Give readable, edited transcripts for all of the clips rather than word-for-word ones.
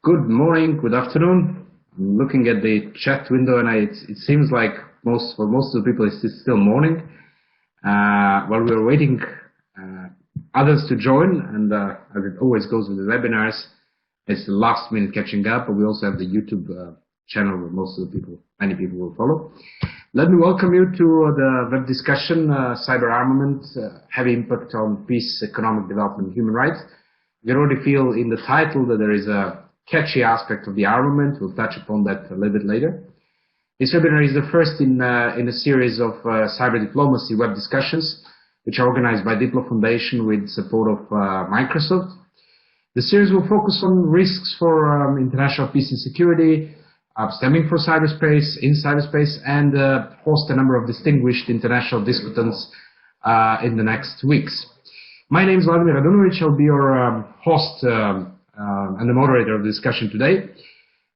Good morning, good afternoon. I'm looking at the chat window, and it seems like for most of the people it's still morning. While we're waiting others to join, and as it always goes with the webinars, it's the last minute catching up. But we also have the YouTube channel where many people will follow. Let me welcome you to the web discussion, Cyber-armament, heavy impact on peace, economic development, and human rights. You already feel in the title that there is a catchy aspect of the armament. We'll touch upon that a little bit later. This webinar is the first in a series of cyber diplomacy web discussions, which are organized by DiploFoundation with support of Microsoft. The series will focus on risks for international peace and security, stemming from cyberspace, in cyberspace, and host a number of distinguished international discussants in the next weeks. My name is Vladimir Radunovic. I'll be your host and the moderator of the discussion today.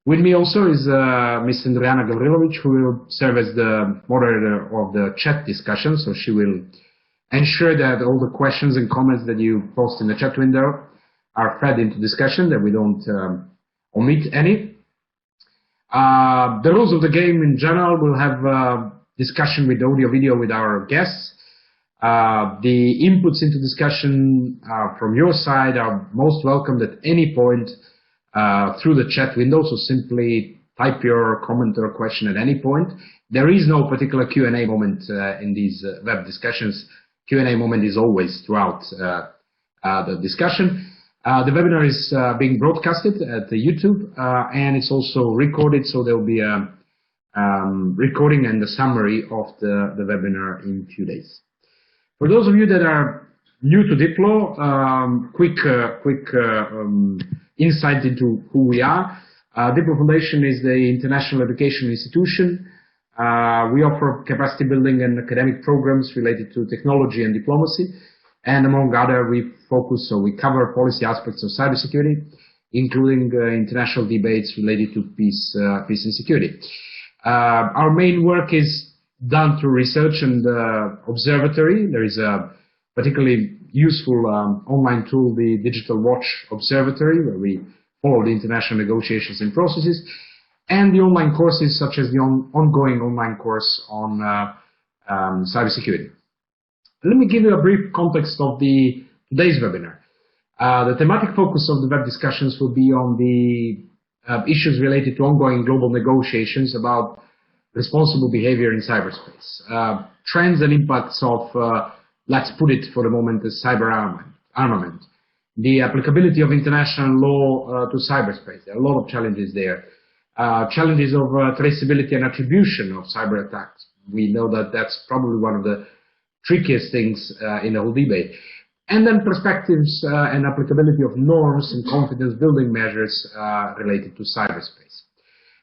With me also is Ms. Andrijana Gavrilovic, who will serve as the moderator of the chat discussion. So she will ensure that all the questions and comments that you post in the chat window are fed into discussion, that we don't omit any. The rules of the game in general, we'll have discussion with audio video with our guests. The inputs into discussion from your side are most welcomed at any point through the chat window, so simply type your comment or question at any point. There is no particular Q&A moment in these web discussions. Q&A moment is always throughout the discussion. The webinar is being broadcasted at the YouTube, and it's also recorded, so there will be a recording and a summary of the webinar in a few days. For those of you that are new to Diplo, quick insight into who we are. DiploFoundation is the international education institution. We offer capacity building and academic programs related to technology and diplomacy. And among other, we cover policy aspects of cybersecurity, including international debates related to peace and security. Our main work is done through research and observatory. There is a particularly useful online tool, the Digital Watch Observatory, where we follow the international negotiations and processes, and the online courses such as the ongoing online course on cybersecurity. Let me give you a brief context of today's webinar. The thematic focus of the web discussions will be on the issues related to ongoing global negotiations about responsible behavior in cyberspace, trends and impacts of, let's put it for the moment, as cyber-armament, the applicability of international law to cyberspace. There are a lot of challenges there. Challenges of traceability and attribution of cyber attacks. We know that that's probably one of the trickiest things in the whole debate. And then perspectives and applicability of norms and confidence building measures related to cyberspace.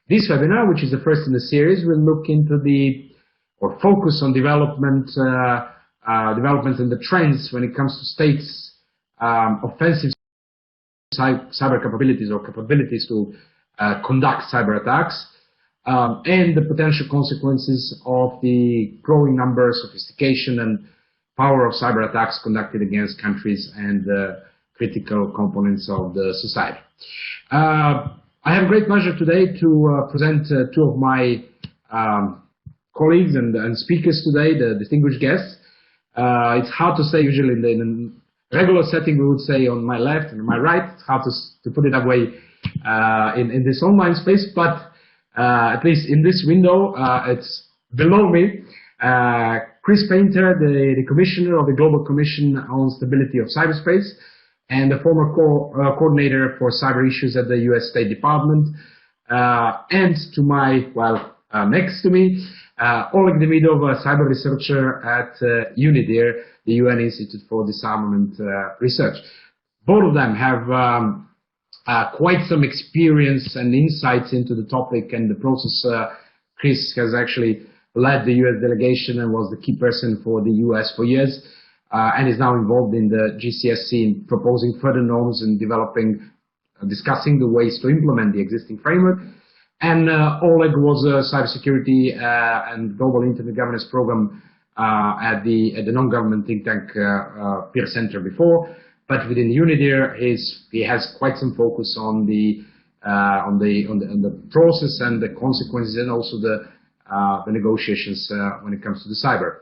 This webinar, which is the first in the series, will look into focus on developments and the trends when it comes to states' offensive cyber capabilities or capabilities to conduct cyber attacks, and the potential consequences of the growing number, sophistication, and power of cyber attacks conducted against countries and critical components of the society. I have great pleasure today to present two of my colleagues and speakers today, the distinguished guests. It's hard to say usually in a regular setting, we would say on my left and on my right. It's hard to put it that way in this online space, but at least in this window, it's below me. Chris Painter, the Commissioner of the Global Commission on Stability of Cyberspace, and the former coordinator for cyber issues at the US State Department. And to my, next to me, Oleg Demidov, a cyber researcher at UNIDIR, the UN Institute for Disarmament Research. Both of them have quite some experience and insights into the topic and the process. Chris has actually led the US delegation and was the key person for the US for years. And is now involved in the GCSC in proposing further norms and discussing the ways to implement the existing framework. And Oleg was a cybersecurity and global internet governance program at the non-government think tank Peer Center before. But within UNIDIR, he has quite some focus on the on the process and the consequences, and also the negotiations when it comes to the cyber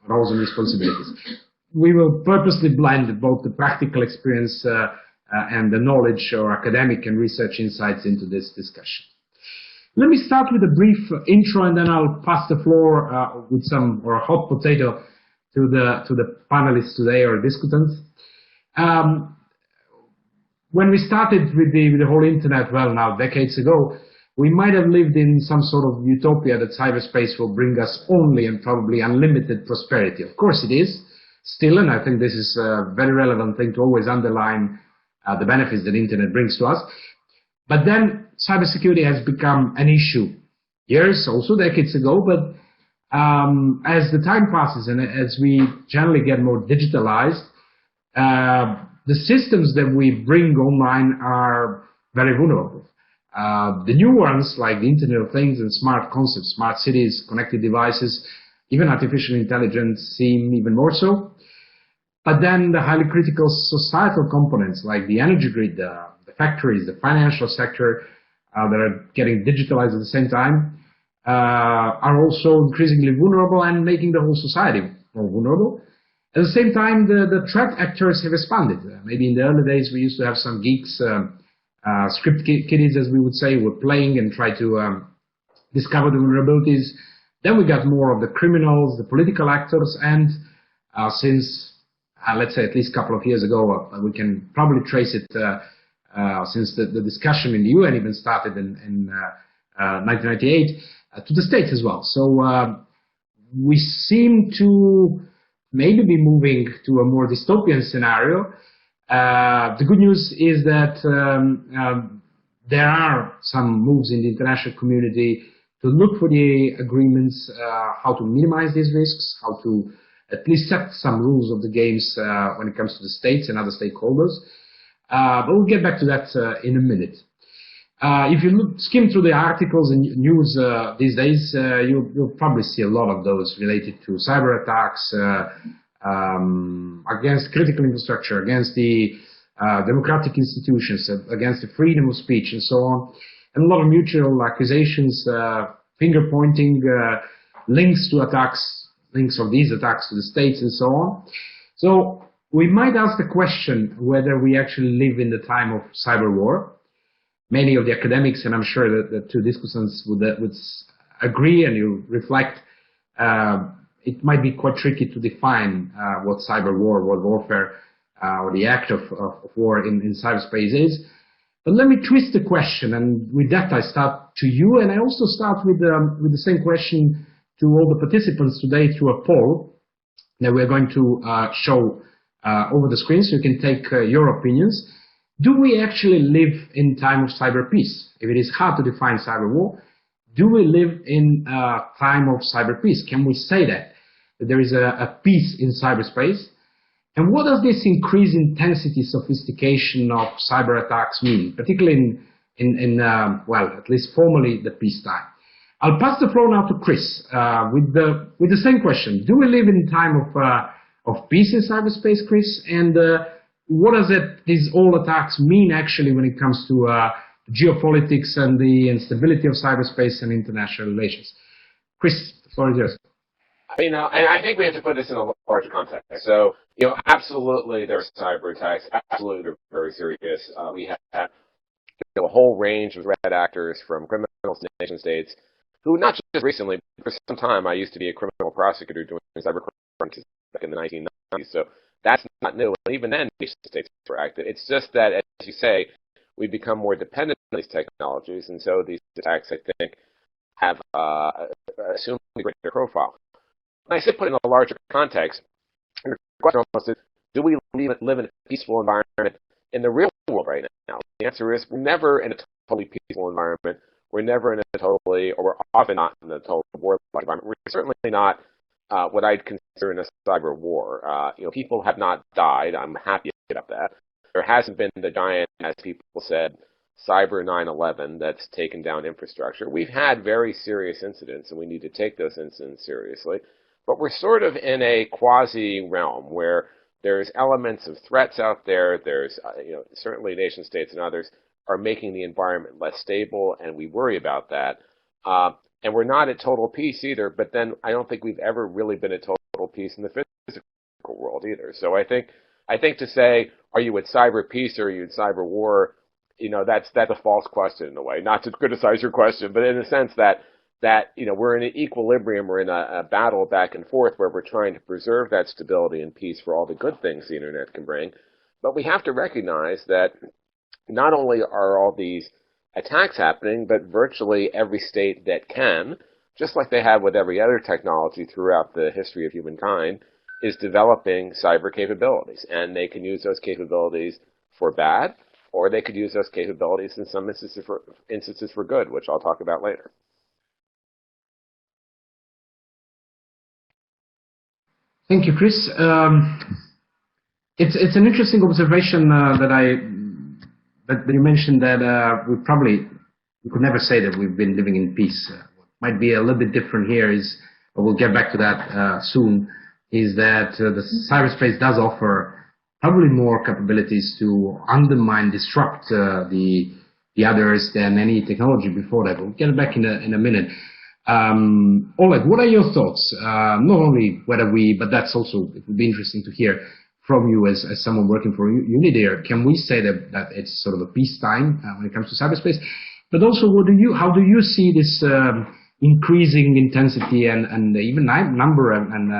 roles and responsibilities. We will purposely blend both the practical experience and the knowledge or academic and research insights into this discussion. Let me start with a brief intro, and then I'll pass the floor with some or a hot potato to the panelists today or discussants. When we started with the whole internet, well, now decades ago, we might have lived in some sort of utopia that cyberspace will bring us only and probably unlimited prosperity. Of course it is still, and I think this is a very relevant thing to always underline the benefits that the internet brings to us. But then cybersecurity has become an issue years, also decades ago, but as the time passes and as we generally get more digitalized, the systems that we bring online are very vulnerable. The new ones, like the Internet of Things and smart concepts, smart cities, connected devices, even artificial intelligence seem even more so. But then the highly critical societal components like the energy grid, the factories, the financial sector that are getting digitalized at the same time are also increasingly vulnerable and making the whole society more vulnerable. At the same time, the threat actors have expanded. Maybe in the early days we used to have some geeks, script kiddies, as we would say, were playing and try to discover the vulnerabilities. Then we got more of the criminals, the political actors, and since, let's say, at least a couple of years ago, we can probably trace it since the discussion in the UN even started in 1998, to the states as well. So we seem to maybe be moving to a more dystopian scenario. The good news is that there are some moves in the international community to look for the agreements, how to minimize these risks, how to at least set some rules of the games when it comes to the states and other stakeholders. But we'll get back to that in a minute. If you skim through the articles and news these days, you'll probably see a lot of those related to cyber attacks against critical infrastructure, against the democratic institutions, against the freedom of speech, and so on. And a lot of mutual accusations, finger pointing, links to attacks, links of these attacks to the states, and so on. So we might ask the question whether we actually live in the time of cyber war. Many of the academics, and I'm sure that the two discussants would agree, and you reflect, it might be quite tricky to define what cyber war, what warfare, or the act of war in cyberspace is. But let me twist the question, and with that I start to you, and I also start with the same question to all the participants today through a poll that we're going to show over the screen, so you can take your opinions. Do we actually live in time of cyber peace? If it is hard to define cyber war, do we live in a time of cyber peace? Can we say that there is a peace in cyberspace? And what does this increased intensity, sophistication of cyber attacks mean, particularly in well, at least formally, the peacetime? I'll pass the floor now to Chris with the same question. Do we live in time of peace in cyberspace, Chris? And what does these all attacks mean actually when it comes to geopolitics and the instability of cyberspace and international relations? Chris, the floor is yours. And I think we have to put this in a larger context. So, absolutely there are cyber attacks. Absolutely they're very serious. We have a whole range of threat actors, from criminals to nation states, who not just recently, but for some time, I used to be a criminal prosecutor doing cyber crimes back in the 1990s. So that's not new. And even then, nation states were active. It's just that, as you say, we become more dependent on these technologies, and so these attacks, I think, have assumed a greater profile. And I say put it in a larger context, the question almost is, do we live in a peaceful environment in the real world right now? The answer is we're never in a totally peaceful environment. We're never in a totally, or we're often not in a total war-like environment. We're certainly not what I'd consider in a cyber war. People have not died. I'm happy about that. There hasn't been the giant, as people said, cyber 9/11 that's taken down infrastructure. We've had very serious incidents, and we need to take those incidents seriously. But we're sort of in a quasi-realm where there's elements of threats out there. There's, certainly nation states and others are making the environment less stable, and we worry about that. And we're not at total peace either, but then I don't think we've ever really been at total peace in the physical world either. So I think to say, are you at cyber peace or are you at cyber war, that's a false question in a way. Not to criticize your question, but in a sense that we're in an equilibrium, we're in a battle back and forth where we're trying to preserve that stability and peace for all the good things the internet can bring. But we have to recognize that not only are all these attacks happening, but virtually every state that can, just like they have with every other technology throughout the history of humankind, is developing cyber capabilities. And they can use those capabilities for bad, or they could use those capabilities in some instances for good, which I'll talk about later. Thank you, Chris. It's an interesting observation that you mentioned, that we could never say that we've been living in peace. What might be a little bit different here is, but we'll get back to that soon, is that the cyberspace does offer probably more capabilities to undermine, disrupt the others than any technology before that. We'll get back in a minute. Oleg, what are your thoughts? Not only whether but that's also, it would be interesting to hear from you as someone working for Unidir. Can we say that it's sort of a peacetime when it comes to cyberspace? But also, how do you see this increasing intensity and even number and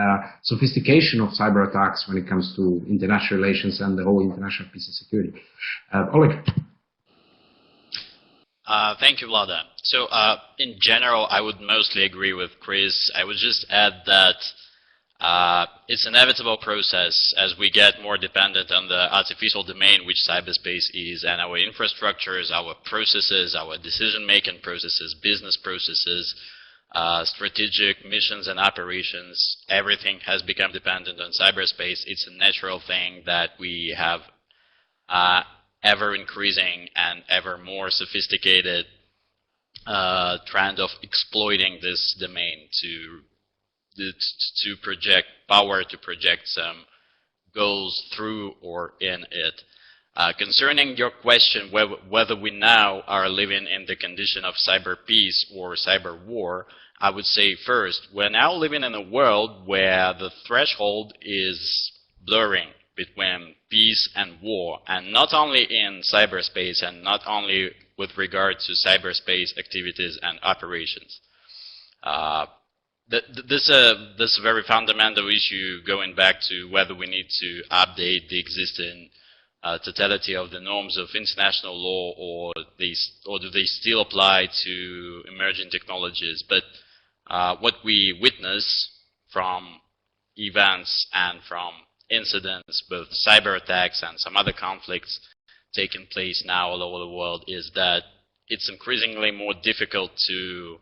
sophistication of cyber attacks when it comes to international relations and the whole international peace and security? Oleg. Thank you, Vlada. So in general, I would mostly agree with Chris. I would just add that it's an inevitable process as we get more dependent on the artificial domain, which cyberspace is, and our infrastructures, our processes, our decision-making processes, business processes, strategic missions and operations. Everything has become dependent on cyberspace. It's a natural thing that we have ever increasing and ever more sophisticated trend of exploiting this domain to project power, to project some goals through or in it. Concerning your question whether we now are living in the condition of cyber peace or cyber war, I would say first, we're now living in a world where the threshold is blurring between peace and war, and not only in cyberspace and not only with regard to cyberspace activities and operations. This is a very fundamental issue going back to whether we need to update the existing totality of the norms of international law, or do they still apply to emerging technologies. But what we witness from events and from incidents, both cyber attacks and some other conflicts taking place now all over the world, is that it's increasingly more difficult to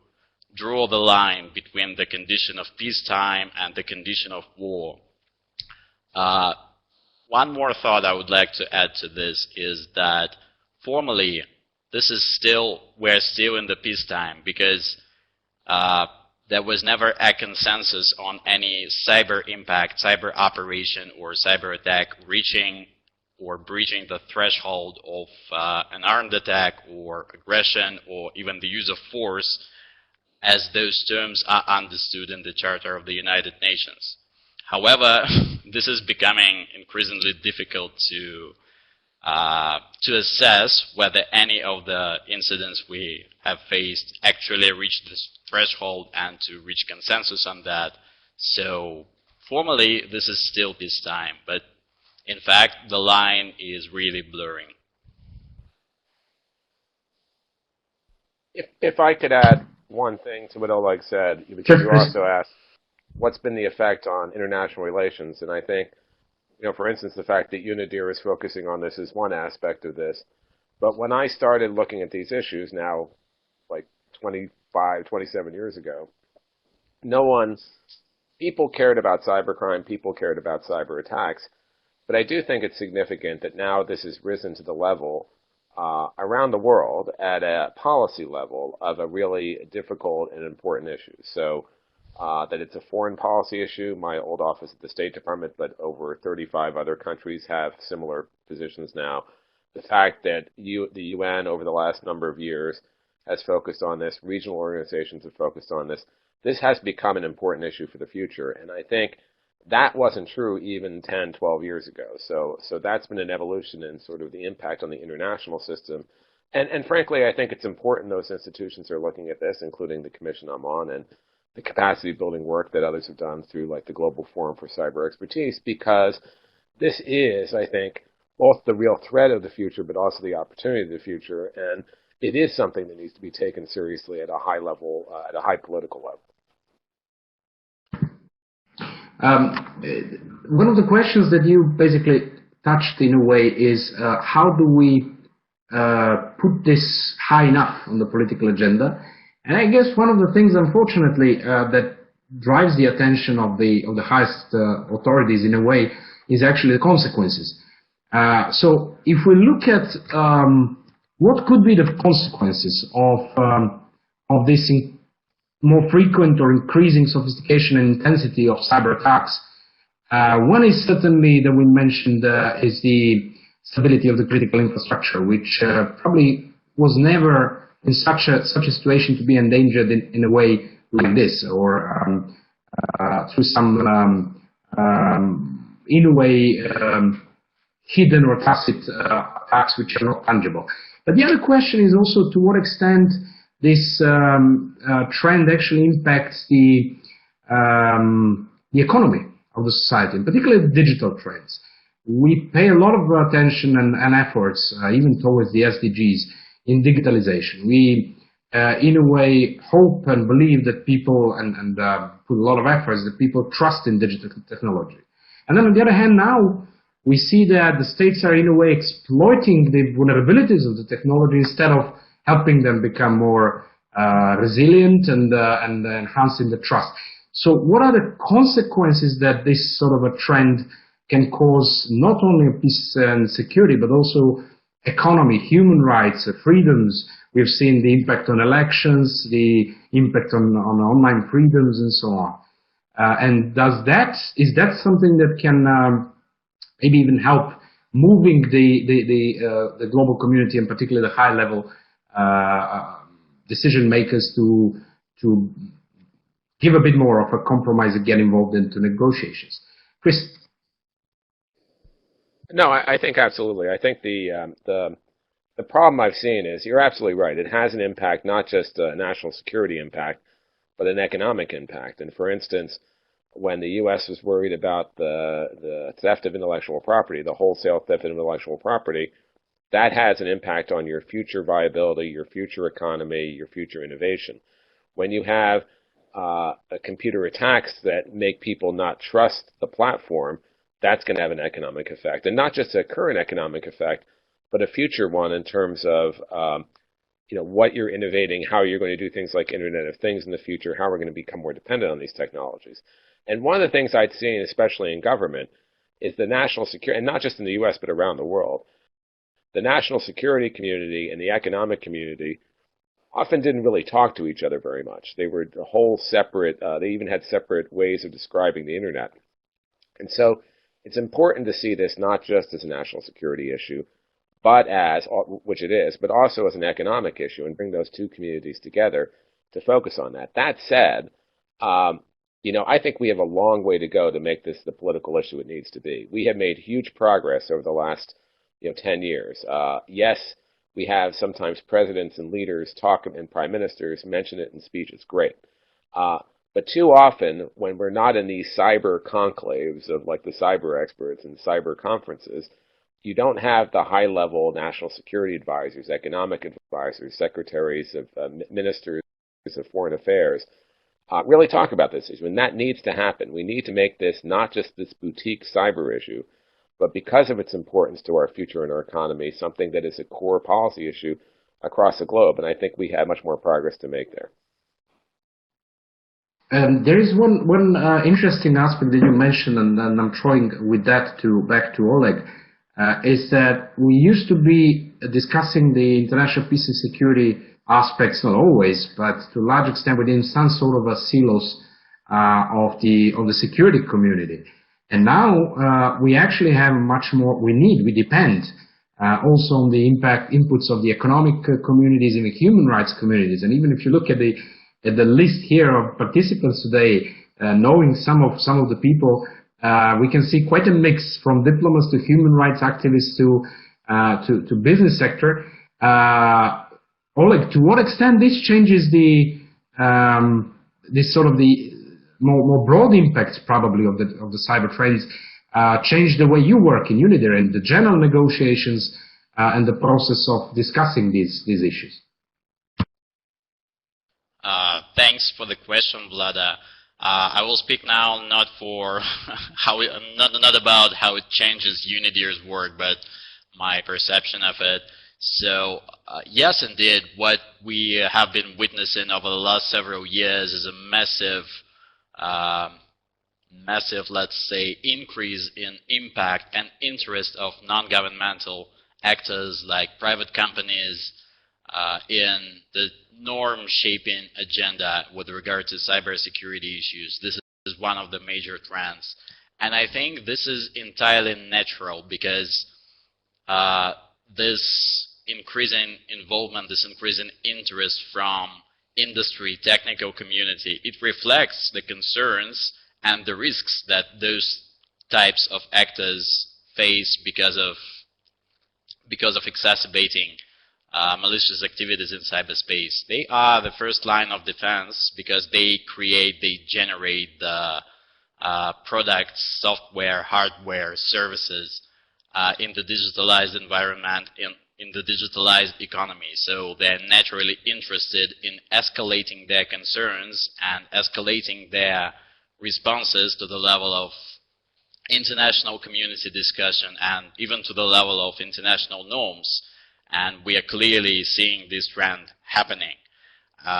draw the line between the condition of peacetime and the condition of war. One more thought I would like to add to this is that formally we're still in the peacetime, because there was never a consensus on any cyber impact, cyber operation, or cyber attack reaching or breaching the threshold of an armed attack or aggression or even the use of force, as those terms are understood in the Charter of the United Nations. However, this is becoming increasingly difficult to assess whether any of the incidents we have faced actually reached this threshold and to reach consensus on that. So formally, this is still peacetime, but in fact, the line is really blurring. If I could add one thing to what Oleg said, because you also asked what's been the effect on international relations, and I think, for instance, the fact that Unidir is focusing on this is one aspect of this. But when I started looking at these issues now, like 25, 27 years ago, people cared about cybercrime, people cared about cyber attacks, but I do think it's significant that now this has risen to the level around the world at a policy level of a really difficult and important issue. So that it's a foreign policy issue. My old office at the State Department, but over 35 other countries have similar positions now. the fact that the UN over the last number of years has focused on this, regional organizations have focused on this. This has become an important issue for the future, and I think that wasn't true even 10, 12 years ago. So that's been an evolution in sort of the impact on the international system. And frankly, I think it's important those institutions are looking at this, including the Commission I'm on and the capacity building work that others have done through like the Global Forum for Cyber Expertise, because this is, I think, both the real threat of the future, but also the opportunity of the future. And it is something that needs to be taken seriously at a high level, at a high political level. One of the questions that you basically touched in a way is how do we put this high enough on the political agenda? And I guess one of the things, unfortunately, that drives the attention of the highest authorities in a way is actually the consequences. So if we look at what could be the consequences of this more frequent or increasing sophistication and intensity of cyber attacks, one is certainly that we mentioned is the stability of the critical infrastructure, which probably was never in such a situation to be endangered in a way like this, or through some in a way hidden or tacit attacks which are not tangible. But the other question is also to what extent this trend actually impacts the economy of the society, in particular digital trends. We pay a lot of attention and efforts, even towards the SDGs, in digitalization. We, in a way, hope and believe that people, and put a lot of efforts, that people trust in digital technology. And then on the other hand, now we see that the states are in a way exploiting the vulnerabilities of the technology instead of helping them become more resilient and enhancing the trust. So what are the consequences that this sort of a trend can cause, not only peace and security, but also economy, human rights, freedoms? We've seen the impact on elections, the impact on online freedoms, and so on. And is that something that can maybe even help moving the global community, and particularly the high level decision makers, to give a bit more of a compromise and get involved into negotiations? Chris? No, I think absolutely. I think the problem I've seen is, you're absolutely right. It has an impact, not just a national security impact, but an economic impact. And for instance, when the U.S. was worried about the theft of intellectual property, the wholesale theft of intellectual property, that has an impact on your future viability, your future economy, your future innovation. When you have computer attacks that make people not trust the platform, that's going to have an economic effect. And not just a current economic effect, but a future one in terms of what you're innovating, how you're going to do things like Internet of Things in the future, how we're going to become more dependent on these technologies. And one of the things I'd seen, especially in government, is the national security, and not just in the U.S., but around the world, the national security community and the economic community often didn't really talk to each other very much. They were a whole separate, they even had separate ways of describing the Internet. And so it's important to see this not just as a national security issue, but as, which it is, but also as an economic issue, and bring those two communities together to focus on that. That said, I think we have a long way to go to make this the political issue it needs to be. We have made huge progress over the last 10 years. Yes, we have sometimes presidents and leaders talk, and prime ministers mention it in speeches. Great. But too often, when we're not in these cyber conclaves of like the cyber experts and cyber conferences, you don't have the high-level national security advisors, economic advisors, secretaries of ministers of foreign affairs really talk about this issue. And that needs to happen. We need to make this not just this boutique cyber issue, but because of its importance to our future and our economy, something that is a core policy issue across the globe. And I think we have much more progress to make there. There is one interesting aspect that you mentioned, and I'm throwing with that back to Oleg, is that we used to be discussing the international peace and security aspects, not always, but to a large extent within some sort of a silos of the security community. And now we actually have much more. We depend also on the inputs of the economic communities and the human rights communities. And even if you look at the list here of participants today, knowing some of the people, we can see quite a mix from diplomats to human rights activists to business sector. Oleg, to what extent this changes this sort of the more broad impacts probably of the cyber trends, change the way you work in UNIDIR and the general negotiations and the process of discussing these issues? Thanks for the question, Vlada. I will speak now not for not about how it changes UNIDIR's work, but my perception of it. So yes, indeed, what we have been witnessing over the last several years is a massive, let's say, increase in impact and interest of non-governmental actors like private companies in the norm-shaping agenda with regard to cybersecurity issues. This is one of the major trends. And I think this is entirely natural because this increasing involvement, this increasing interest from industry, technical community, it reflects the concerns and the risks that those types of actors face because of exacerbating malicious activities in cyberspace. They are the first line of defense because they generate the products, software, hardware, services in the digitalized environment, in the digitalized economy. So they're naturally interested in escalating their concerns and escalating their responses to the level of international community discussion and even to the level of international norms. And we are clearly seeing this trend happening.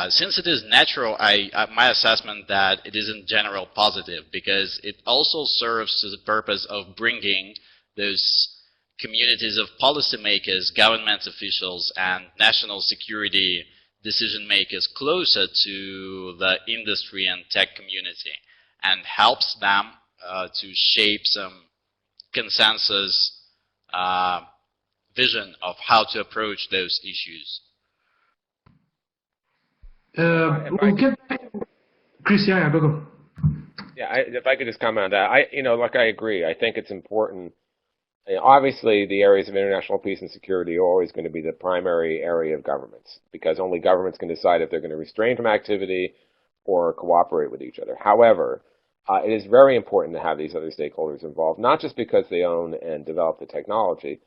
Since it is natural, my assessment that it is in general positive because it also serves to the purpose of bringing those communities of policymakers, government officials, and national security decision makers closer to the industry and tech community and helps them to shape some consensus vision of how to approach those issues. We'll get back to Chris. Yeah, go. Yeah, if I could just comment on that, I agree. I think it's important. Obviously, the areas of international peace and security are always going to be the primary area of governments because only governments can decide if they're going to restrain from activity or cooperate with each other. However, it is very important to have these other stakeholders involved, not just because they own and develop the technology,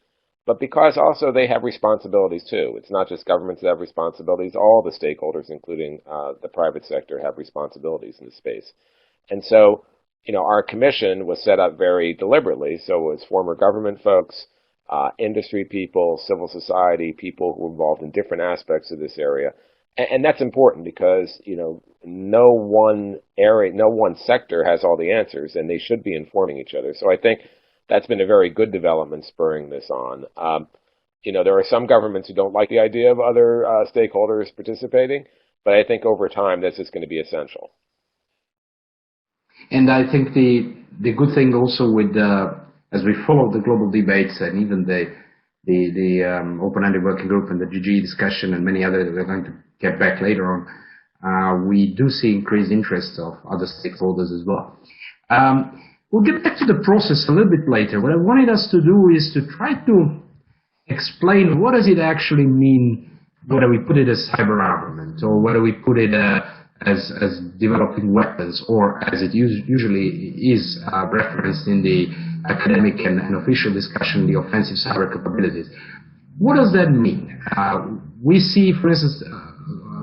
but because also they have responsibilities too. It's not just governments that have responsibilities. All the stakeholders, including the private sector, have responsibilities in the space. And so, our commission was set up very deliberately. So it was former government folks, industry people, civil society, people who were involved in different aspects of this area. And that's important because, no one area, no one sector has all the answers, and they should be informing each other. So I think that's been a very good development spurring this on. There are some governments who don't like the idea of other stakeholders participating, but I think over time this is going to be essential. And I think the good thing also with as we follow the global debates and even the open-ended working group and the GG discussion and many others that we're going to get back later on, we do see increased interest of other stakeholders as well. We'll get back to the process a little bit later. What I wanted us to do is to try to explain what does it actually mean, whether we put it as cyber-armament or whether we put it as developing weapons, or as it usually is referenced in the academic and official discussion, the offensive cyber capabilities. What does that mean? We see, for instance,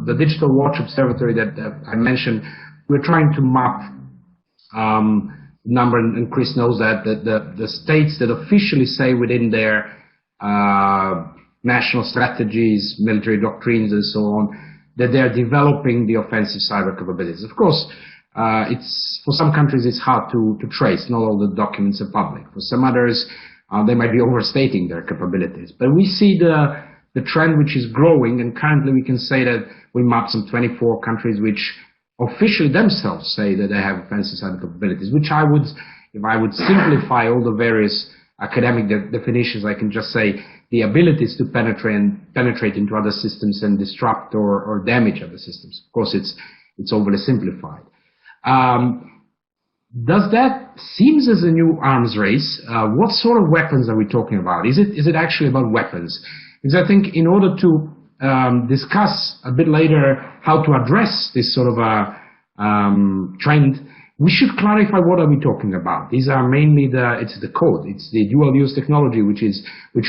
the Digital Watch Observatory that I mentioned, we're trying to map number, and Chris knows that, the states that officially say within their national strategies, military doctrines, and so on, that they are developing the offensive cyber capabilities. Of course, for some countries it's hard to trace. Not all the documents are public. For some others, they might be overstating their capabilities. But we see the trend which is growing, and currently we can say that we map some 24 countries which officially themselves say that they have offensive cyber capabilities, which if I would simplify all the various academic definitions, I can just say the abilities to penetrate into other systems and disrupt or damage other systems. Of course, it's overly simplified. Does that seems as a new arms race? What sort of weapons are we talking about? Is it actually about weapons? Because I think in order to discuss a bit later how to address this sort of a trend, we should clarify what are we talking about. These are mainly it's the code, it's the dual-use technology which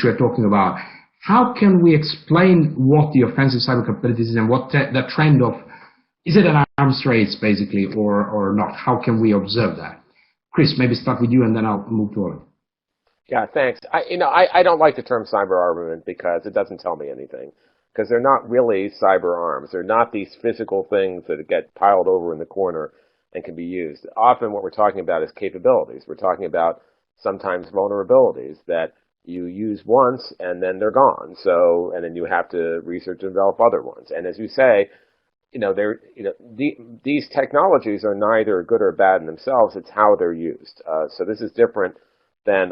we're talking about. How can we explain what the offensive cyber capabilities is and what the trend of, is it an arms race basically or not? How can we observe that? Chris, maybe start with you and then I'll move to Oleg. Yeah, thanks. I don't like the term cyber armament because it doesn't tell me anything. Because they're not really cyber arms. They're not these physical things that get piled over in the corner and can be used. Often what we're talking about is capabilities. We're talking about sometimes vulnerabilities that you use once and then they're gone. So, and then you have to research and develop other ones. And as you say, these technologies are neither good or bad in themselves. It's how they're used. So this is different than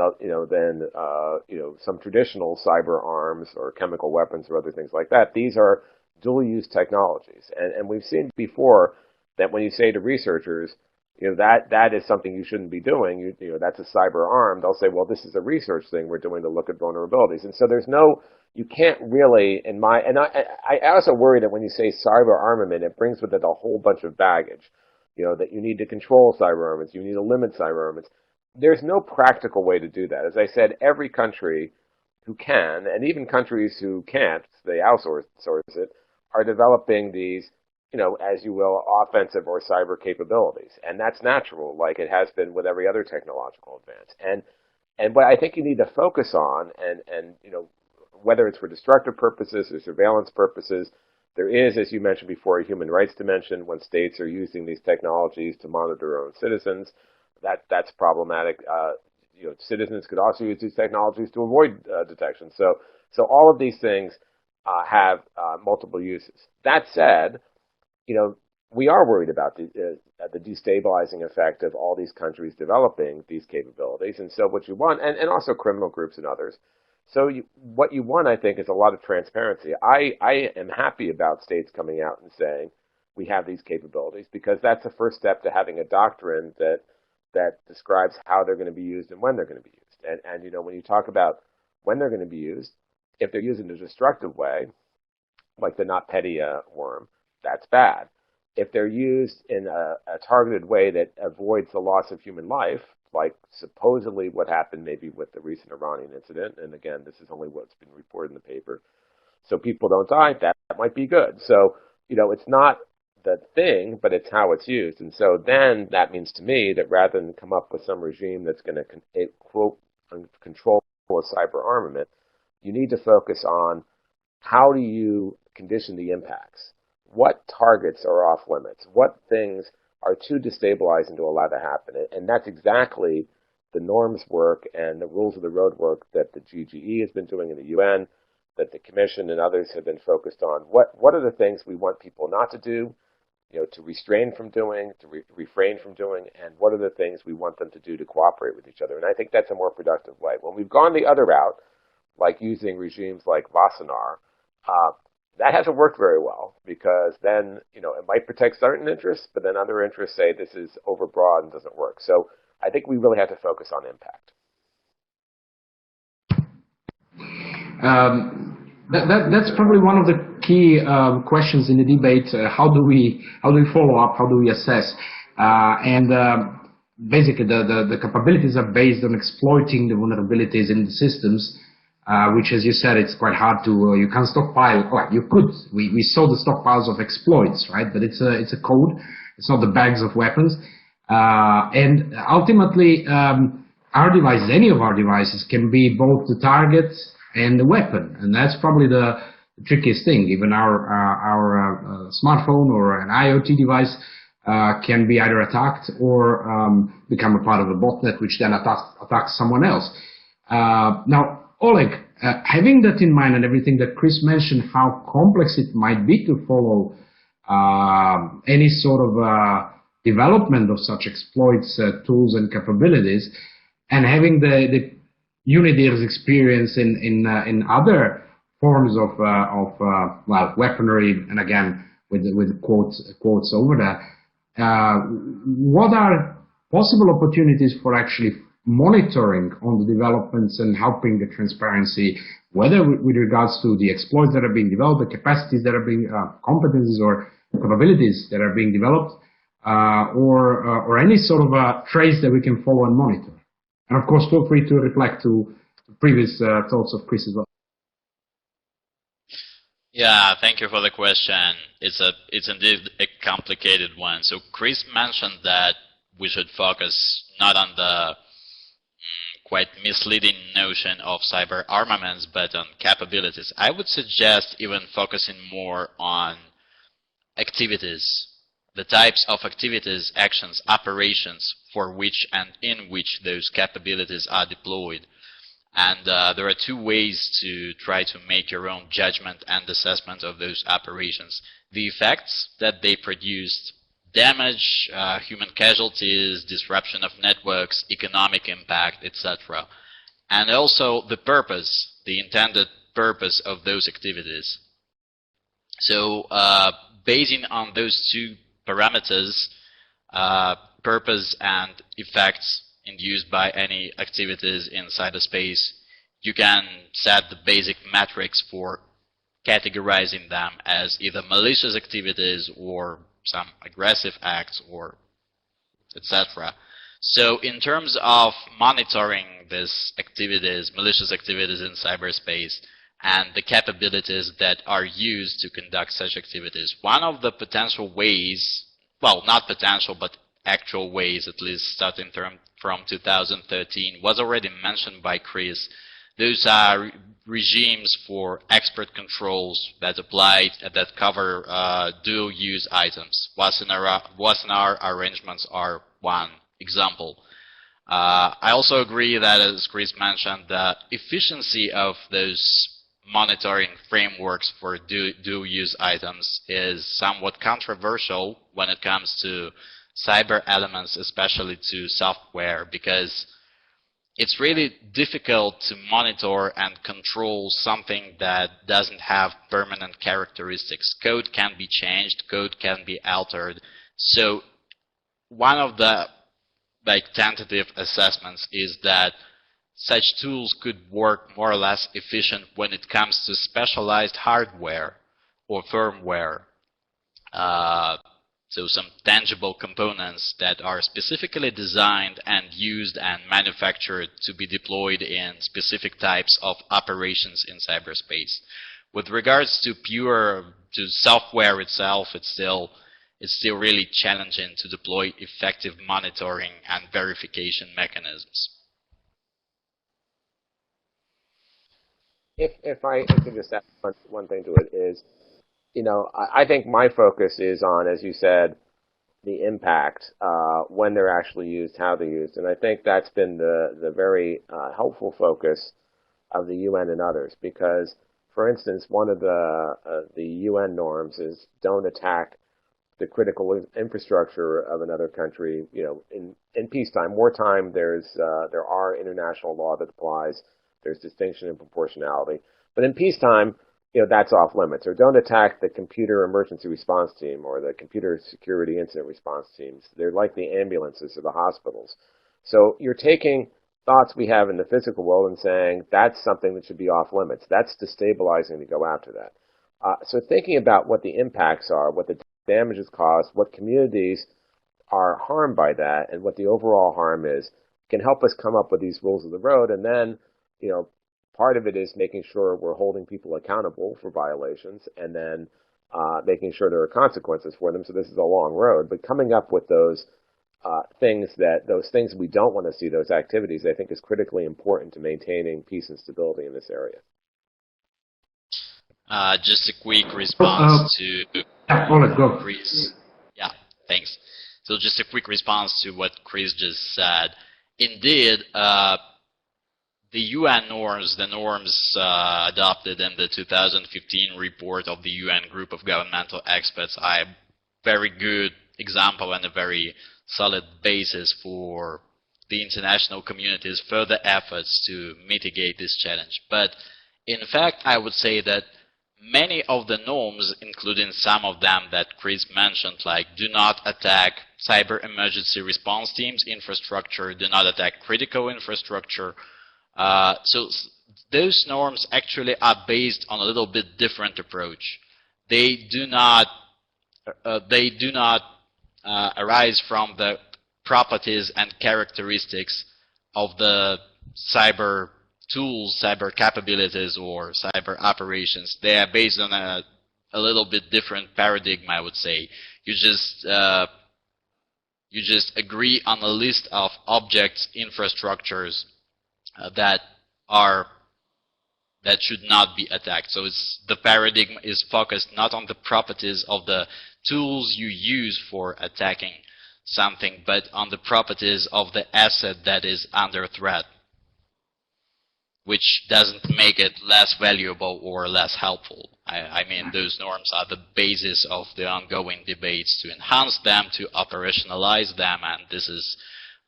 some traditional cyber arms or chemical weapons or other things like that. These are dual-use technologies, and we've seen before that when you say to researchers, that is something you shouldn't be doing. That's a cyber arm. They'll say, well, this is a research thing we're doing to look at vulnerabilities, and so you can't really, I also worry that when you say cyber armament, it brings with it a whole bunch of baggage. That you need to control cyber armaments, you need to limit cyber armaments. There's no practical way to do that. As I said, every country who can, and even countries who can't, they outsource it, are developing these, as you will, offensive or cyber capabilities. And that's natural, like it has been with every other technological advance. And what I think you need to focus on, and whether it's for destructive purposes or surveillance purposes, there is, as you mentioned before, a human rights dimension when states are using these technologies to monitor their own citizens. That's problematic. Citizens could also use these technologies to avoid detection. So all of these things have multiple uses. That said, we are worried about the destabilizing effect of all these countries developing these capabilities. And so what you want, and also criminal groups and others. So what you want, I think, is a lot of transparency. I am happy about states coming out and saying we have these capabilities because that's the first step to having a doctrine that describes how they're going to be used and when they're going to be used. And when you talk about when they're going to be used, if they're used in a destructive way, like the NotPetya worm, that's bad. If they're used in a targeted way that avoids the loss of human life, like supposedly what happened maybe with the recent Iranian incident, and again, this is only what's been reported in the paper, so people don't die, that might be good. So, it's not the thing, but it's how it's used. And so then that means to me that rather than come up with some regime that's going to quote control a cyber armament, you need to focus on how do you condition the impacts? What targets are off limits? What things are too destabilizing to allow to happen? And that's exactly the norms work and the rules of the road work that the GGE has been doing in the UN, that the Commission and others have been focused on. What are the things we want people not to do? To restrain from doing, to refrain from doing, and what are the things we want them to do to cooperate with each other? And I think that's a more productive way. When we've gone the other route, like using regimes like Wassenaar, that hasn't worked very well because then, it might protect certain interests, but then other interests say this is overbroad and doesn't work. So I think we really have to focus on impact. That's probably one of the key questions in the debate. How do we follow up? How do we assess? Basically, the capabilities are based on exploiting the vulnerabilities in the systems, which, as you said, it's quite hard to. You can't stockpile. Well, you could. We saw the stockpiles of exploits, right? But it's a code. It's not the bags of weapons. And ultimately, our devices, any of our devices, can be both the target and the weapon, and that's probably the trickiest thing. Even our smartphone or an IoT device can be either attacked or become a part of a botnet, which then attacks someone else. Now, Oleg, having that in mind and everything that Chris mentioned, how complex it might be to follow any sort of development of such exploits, tools, and capabilities, and having UNIDIR's experience in other forms of well, weaponry, and again with quotes over that. What are possible opportunities for actually monitoring on the developments and helping the transparency, whether with regards to the exploits that are being developed, the capacities that are being, competencies or capabilities that are being developed, or any sort of a trace that we can follow and monitor? And of course, feel free to reflect to previous thoughts of Chris as well. Yeah, thank you for the question. It's indeed a complicated one. So Chris mentioned that we should focus not on the quite misleading notion of cyber armaments, but on capabilities. I would suggest even focusing more on activities, the types of activities, actions, operations for which and in which those capabilities are deployed. And there are two ways to try to make your own judgment and assessment of those operations. The effects that they produced, damage, human casualties, disruption of networks, economic impact, etc. And also the purpose, the intended purpose of those activities. So basing on those two parameters, purpose and effects induced by any activities in cyberspace, you can set the basic metrics for categorizing them as either malicious activities or some aggressive acts or etc. So in terms of monitoring these activities, malicious activities in cyberspace, and the capabilities that are used to conduct such activities, one of the potential ways, well, not potential, but actual ways, at least starting from 2013, was already mentioned by Chris. Those are regimes for expert controls that apply, that cover dual-use items. Wassenaar arrangements are one example. I also agree that, as Chris mentioned, the efficiency of those monitoring frameworks for dual-use items is somewhat controversial when it comes to cyber elements, especially to software, because it's really difficult to monitor and control something that doesn't have permanent characteristics. Code can be changed, code can be altered. So one of the tentative assessments is that such tools could work more or less efficient when it comes to specialized hardware or firmware. So some tangible components that are specifically designed and used and manufactured to be deployed in specific types of operations in cyberspace. With regards to software itself, it's still really challenging to deploy effective monitoring and verification mechanisms. If I could just add one thing to it is, I think my focus is on, as you said, the impact, when they're actually used, how they're used. And I think that's been the very helpful focus of the UN and others. Because, for instance, one of the UN norms is don't attack the critical infrastructure of another country. In peacetime, wartime, there are international law that applies. There's distinction and proportionality. But in peacetime, that's off limits. Or don't attack the computer emergency response team or the computer security incident response teams. They're like the ambulances or the hospitals. So you're taking thoughts we have in the physical world and saying that's something that should be off limits. That's destabilizing to go after that. So thinking about what the impacts are, what the damages caused, what communities are harmed by that, and what the overall harm is, can help us come up with these rules of the road. And then, part of it is making sure we're holding people accountable for violations, and then making sure there are consequences for them. So this is a long road, but coming up with those things we don't want to see, those activities, I think is critically important to maintaining peace and stability in this area. Just a quick response to Chris. Yeah, thanks. So just a quick response to what Chris just said. Indeed, the UN norms, the norms adopted in the 2015 report of the UN Group of Governmental Experts, are a very good example and a very solid basis for the international community's further efforts to mitigate this challenge. But in fact, I would say that many of the norms, including some of them that Chris mentioned, like do not attack cyber emergency response teams infrastructure, do not attack critical infrastructure. So those norms actually are based on a little bit different approach. They do not arise from the properties and characteristics of the cyber tools, cyber capabilities, or cyber operations. They are based on a little bit different paradigm, I would say. You just agree on a list of objects, infrastructures that should not be attacked. So the paradigm is focused not on the properties of the tools you use for attacking something, but on the properties of the asset that is under threat, which doesn't make it less valuable or less helpful. I mean, those norms are the basis of the ongoing debates to enhance them, to operationalize them, and this is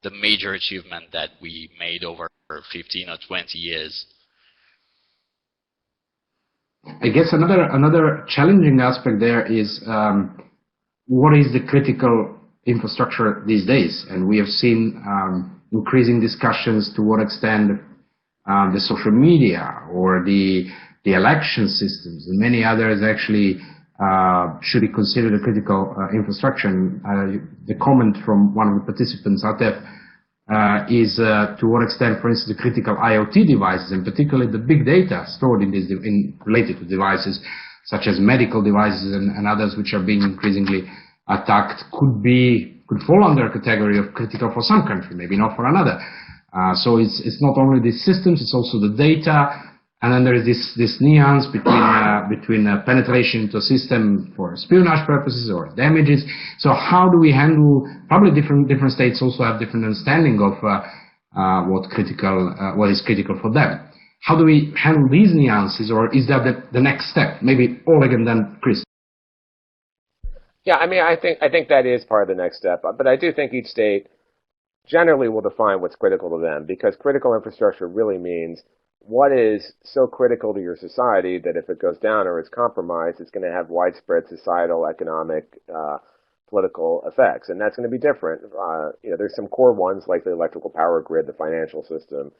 the major achievement that we made over 15 or 20 years. I guess another challenging aspect there is what is the critical infrastructure these days, and we have seen increasing discussions to what extent the social media or the election systems and many others actually should be considered a critical infrastructure. The comment from one of the participants out there is to what extent, for instance, the critical IoT devices, and particularly the big data stored related to devices such as medical devices and others which are being increasingly attacked, could fall under a category of critical for some country, maybe not for another. So it's not only the systems, it's also the data, and then there is this nuance between penetration into a system for espionage purposes or damages. So how do we handle? Probably different states also have different understanding of what is critical for them. How do we handle these nuances, or is that the next step? Maybe Oleg and then Chris. Yeah, I mean, I think that is part of the next step, but I do think each state generally will define what's critical to them, because critical infrastructure really means what is so critical to your society that if it goes down or it's compromised, it's going to have widespread societal, economic, political effects, and that's going to be different. There's some core ones like the electrical power grid, the financial system,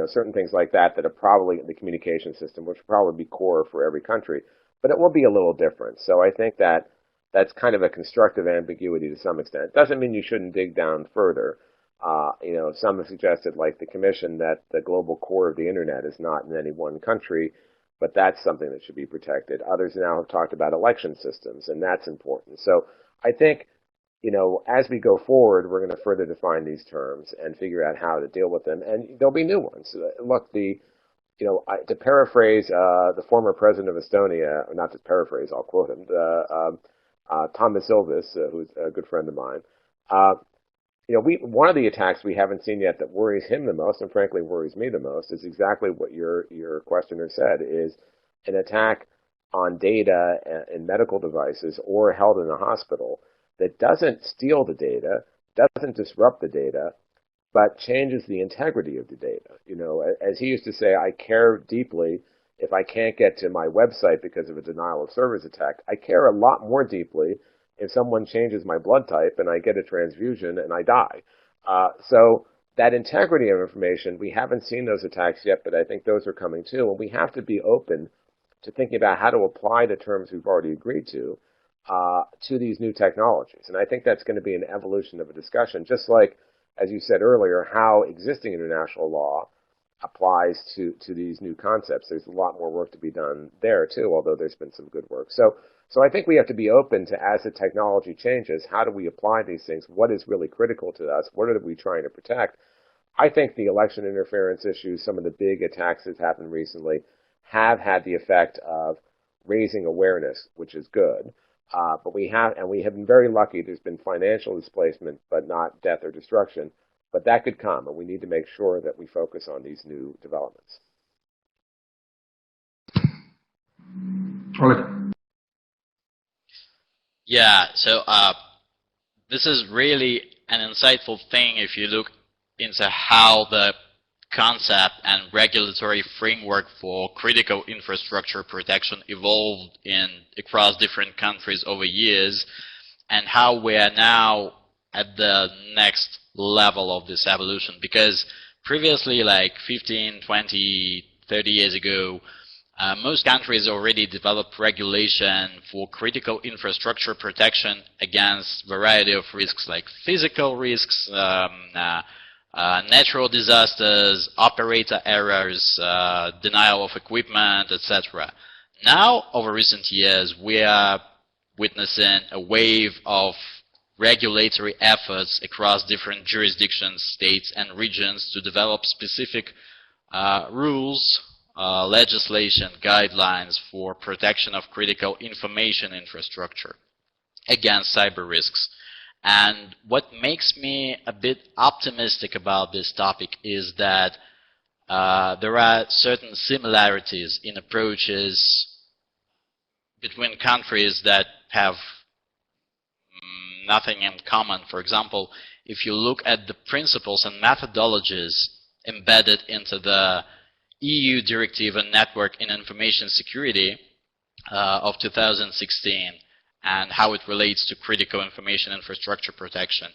certain things like that are probably the communication system, which will probably be core for every country, but it will be a little different. So I think that's kind of a constructive ambiguity to some extent. It doesn't mean you shouldn't dig down further. Some have suggested, like the Commission, that the global core of the Internet is not in any one country, but that's something that should be protected. Others now have talked about election systems, and that's important. So I think, as we go forward, we're going to further define these terms and figure out how to deal with them, and there'll be new ones. Look, to paraphrase the former president of Estonia, or not to paraphrase, I'll quote him, Thomas Ilves, who's a good friend of mine. One of the attacks we haven't seen yet that worries him the most, and frankly worries me the most, is exactly what your questioner said, is an attack on data in medical devices or held in a hospital that doesn't steal the data, doesn't disrupt the data, but changes the integrity of the data. As he used to say, I care deeply if I can't get to my website because of a denial of service attack. I care a lot more deeply if someone changes my blood type and I get a transfusion and I die. So that integrity of information, we haven't seen those attacks yet, but I think those are coming too. And we have to be open to thinking about how to apply the terms we've already agreed to these new technologies. And I think that's going to be an evolution of a discussion, just like, as you said earlier, how existing international law applies to these new concepts. There's a lot more work to be done there too, although there's been some good work. So I think we have to be open to, as the technology changes, how do we apply these things? What is really critical to us? What are we trying to protect? I think the election interference issues, some of the big attacks that happened recently, have had the effect of raising awareness, which is good. But we have been very lucky. There's been financial displacement, but not death or destruction. But that could come, and we need to make sure that we focus on these new developments. Yeah, so this is really an insightful thing if you look into how the concept and regulatory framework for critical infrastructure protection evolved across different countries over years, and how we are now at the next level of this evolution. Because previously, like 15, 20, 30 years ago, most countries already developed regulation for critical infrastructure protection against a variety of risks, like physical risks, natural disasters, operator errors, denial of equipment, etc. Now, over recent years, we are witnessing a wave of regulatory efforts across different jurisdictions, states, and regions to develop specific rules, legislation, guidelines for protection of critical information infrastructure against cyber risks. And what makes me a bit optimistic about this topic is that there are certain similarities in approaches between countries that have nothing in common. For example, if you look at the principles and methodologies embedded into the EU Directive on Network and Information Security of 2016, and how it relates to critical information infrastructure protection,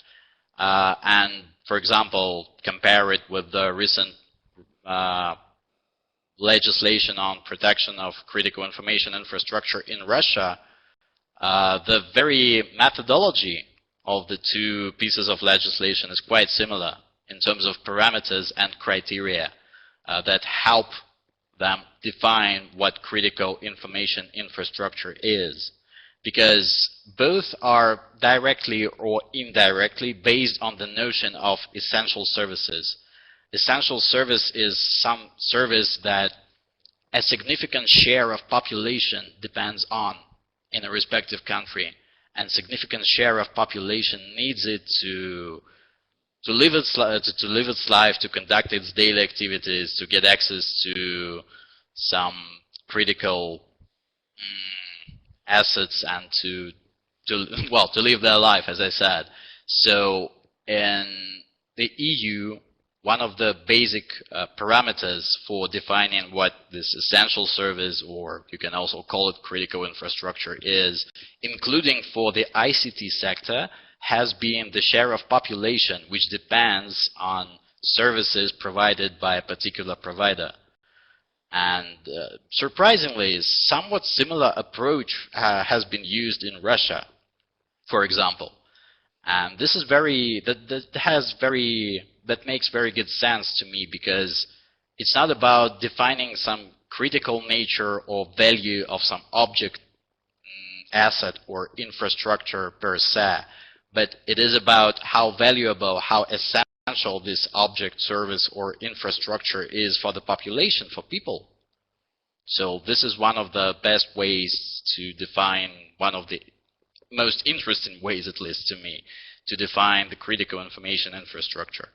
and, for example, compare it with the recent legislation on protection of critical information infrastructure in Russia, the very methodology of the two pieces of legislation is quite similar in terms of parameters and criteria that help them define what critical information infrastructure is. Because both are directly or indirectly based on the notion of essential services. Essential service is some service that a significant share of population depends on in a respective country, and significant share of population needs it to live its life, to conduct its daily activities, to get access to some critical assets, and to live their life, as I said. So in the EU, one of the basic parameters for defining what this essential service, or you can also call it critical infrastructure, is, including for the ICT sector, has been the share of population which depends on services provided by a particular provider. And surprisingly, somewhat similar approach has been used in Russia, for example. And this is that makes very good sense to me, because it's not about defining some critical nature or value of some object, asset, or infrastructure per se, but it is about how valuable, how essential this object, service, or infrastructure is for the population, for people. So this is one of the best ways to define, one of the most interesting ways, at least to me, to define the critical information infrastructure.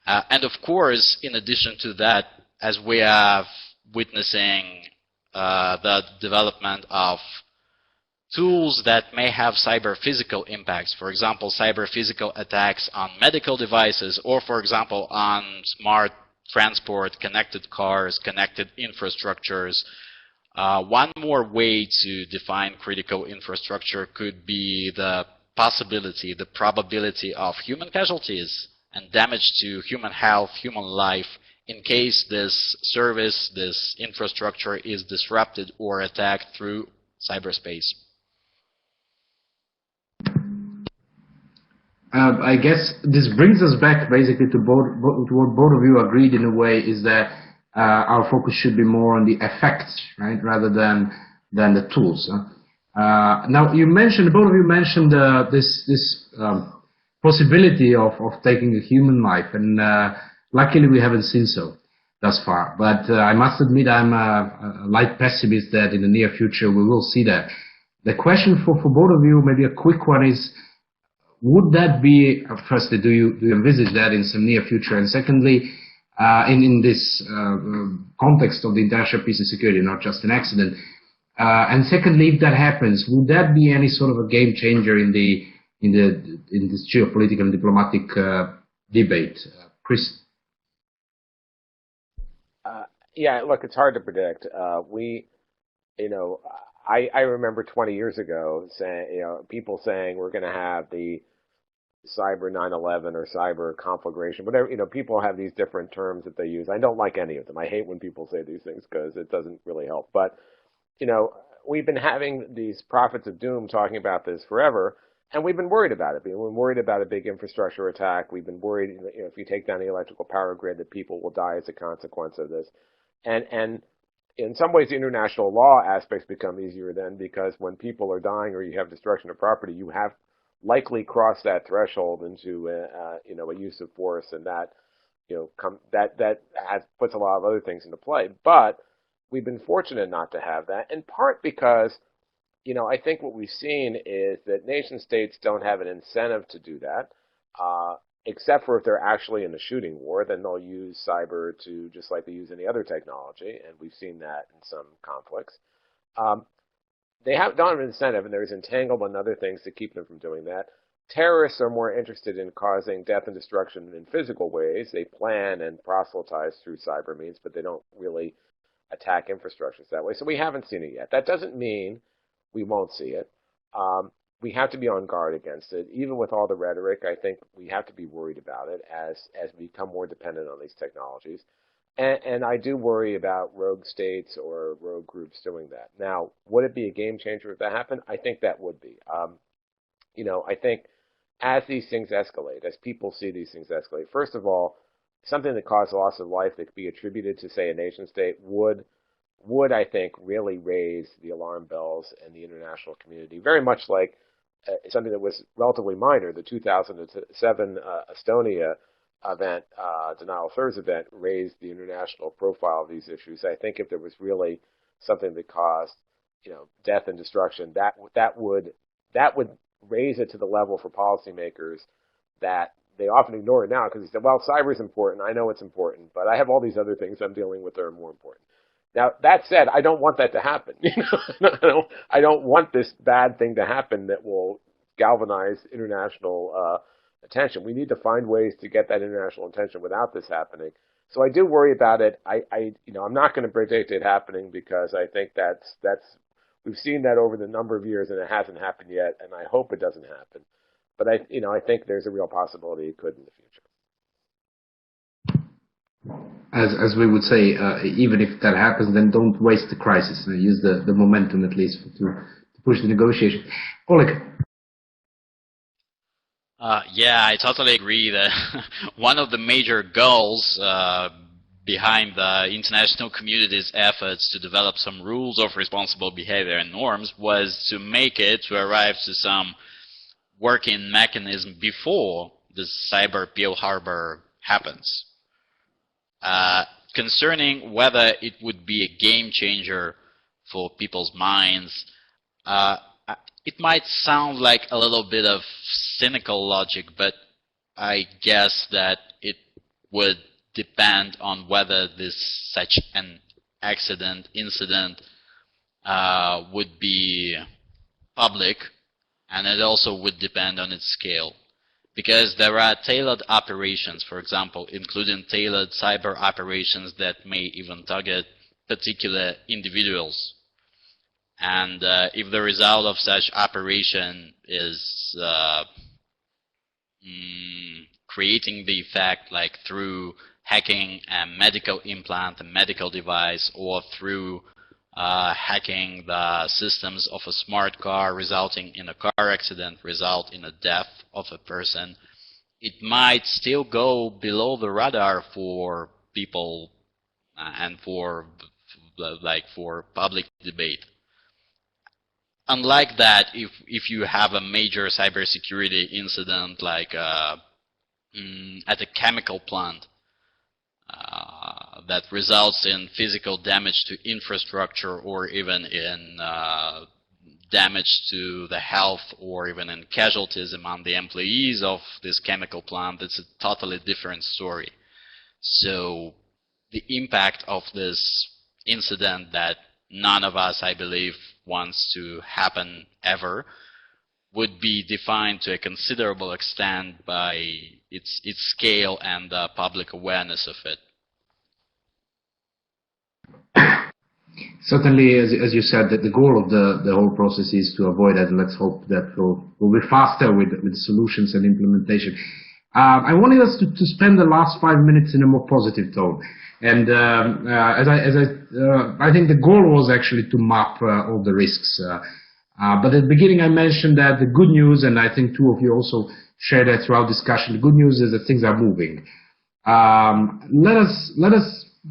And of course, in addition to that, as we are witnessing the development of tools that may have cyber-physical impacts, for example, cyber-physical attacks on medical devices, or for example, on smart transport, connected cars, connected infrastructures. One more way to define critical infrastructure could be the possibility, the probability of human casualties and damage to human health, human life, in case this service, this infrastructure is disrupted or attacked through cyberspace. I guess this brings us back basically to what both of you agreed in a way, is that our focus should be more on the effects, right, rather than the tools. Now, you mentioned, both of you mentioned this possibility of taking a human life, and luckily we haven't seen so thus far. But I must admit I'm a light pessimist that in the near future we will see that. The question for both of you, maybe a quick one, is: would that be, firstly, do you envisage that in some near future? And secondly, in this context of the international peace and security, not just an accident. And secondly, if that happens, would that be any sort of a game changer in this geopolitical and diplomatic debate? Chris? Yeah, look, it's hard to predict. You know, I remember 20 years ago saying, people saying we're going to have the cyber 9/11 or cyber conflagration, whatever. People have these different terms that they use. I don't like any of them. I hate when people say these things because it doesn't really help. But we've been having these prophets of doom talking about this forever, and we've been worried about it. We've been worried about a big infrastructure attack. We've been worried, if you take down the electrical power grid, that people will die as a consequence of this. And in some ways, the international law aspects become easier then, because when people are dying or you have destruction of property, you have likely crossed that threshold into a use of force, and that puts a lot of other things into play. But we've been fortunate not to have that, in part because I think what we've seen is that nation states don't have an incentive to do that, except for if they're actually in a shooting war. Then they'll use cyber to, just like they use any other technology, and we've seen that in some conflicts. They don't have an incentive, and there's entanglement and other things to keep them from doing that. Terrorists are more interested in causing death and destruction in physical ways. They plan and proselytize through cyber means, but they don't really attack infrastructures that way. So we haven't seen it yet. That doesn't mean we won't see it. We have to be on guard against it. Even with all the rhetoric, I think we have to be worried about it as we become more dependent on these technologies. And I do worry about rogue states or rogue groups doing that. Now, would it be a game changer if that happened? I think that would be. I think as these things escalate, as people see these things escalate, first of all, something that caused loss of life that could be attributed to, say, a nation state would, I think, really raise the alarm bells in the international community. Very much like something that was relatively minor, the 2007 Estonia event, denial of service event, raised the international profile of these issues. I think if there was really something that caused, death and destruction, that would raise it to the level for policymakers that they often ignore it now, because they say, well, cyber is important. I know it's important, but I have all these other things I'm dealing with that are more important. Now, that said, I don't want that to happen. I don't want this bad thing to happen that will galvanize international attention. We need to find ways to get that international attention without this happening. So I do worry about it. I'm not going to predict it happening, because I think that's we've seen that over the number of years, and it hasn't happened yet, and I hope it doesn't happen. But I think there's a real possibility it could in the future. As we would say, even if that happens, then don't waste the crisis. Use the momentum at least to push the negotiation. Oleg. Yeah, I totally agree that one of the major goals behind the international community's efforts to develop some rules of responsible behavior and norms was to arrive to some working mechanism before the cyber Pearl Harbor happens. Concerning whether it would be a game changer for people's minds, it might sound like a little bit of cynical logic, but I guess that it would depend on whether such an incident would be public, and it also would depend on its scale. Because there are tailored operations, for example, including tailored cyber operations that may even target particular individuals. And if the result of such operation is creating the effect, like through hacking a medical implant, a medical device, or through hacking the systems of a smart car, resulting in a car accident, result in a death of a person, it might still go below the radar for people and for public debate. Unlike that, if you have a major cybersecurity incident, like at a chemical plant, that results in physical damage to infrastructure, or even in damage to the health, or even in casualties among the employees of this chemical plant, it's a totally different story. So the impact of this incident that none of us, I believe, wants to happen ever, would be defined to a considerable extent by its scale and public awareness of it. Certainly, as you said, that the goal of the whole process is to avoid that, and let's hope that we'll be faster with solutions and implementation. I wanted us to spend the last 5 minutes in a more positive tone, and I think the goal was actually to map all the risks. But at the beginning, I mentioned that the good news, and I think two of you also shared that throughout discussion. The good news is that things are moving. Let us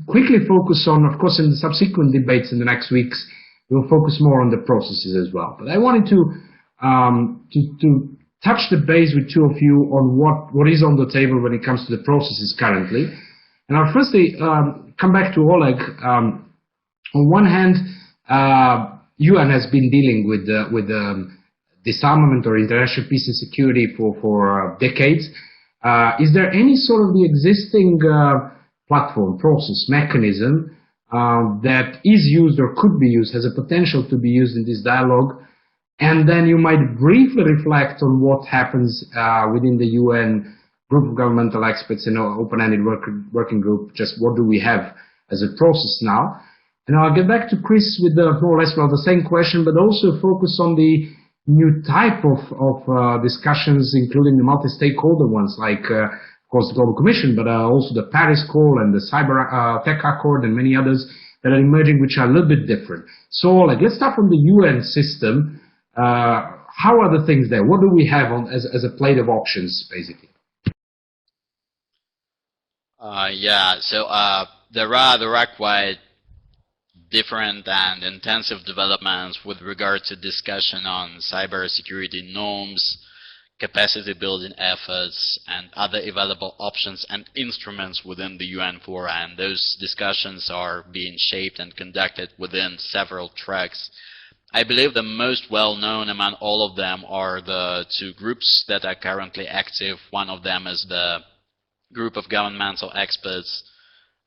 quickly focus on, of course, in the subsequent debates in the next weeks, we'll focus more on the processes as well. But I wanted to touch the base with two of you on what is on the table when it comes to the processes currently. And I'll firstly come back to Oleg. On one hand, UN has been dealing with disarmament or international peace and security for decades. Is there any sort of the existing platform, process, mechanism that is used or could be used, has a potential to be used in this dialogue? And then you might briefly reflect on what happens within the UN group of governmental experts in an open-ended working group. Just what do we have as a process now? And I'll get back to Chris with more or less the same question, but also focus on the new type of discussions, including the multi-stakeholder ones, like, of course, the Global Commission, but also the Paris Call and the Cyber Tech Accord and many others that are emerging, which are a little bit different. So, like, let's start from the UN system. How are the things there? What do we have as a plate of options, basically? There are quite different and intensive developments with regard to discussion on cybersecurity norms, capacity building efforts, and other available options and instruments within the UN fora, and those discussions are being shaped and conducted within several tracks. I believe the most well-known among all of them are the two groups that are currently active. One of them is the group of governmental experts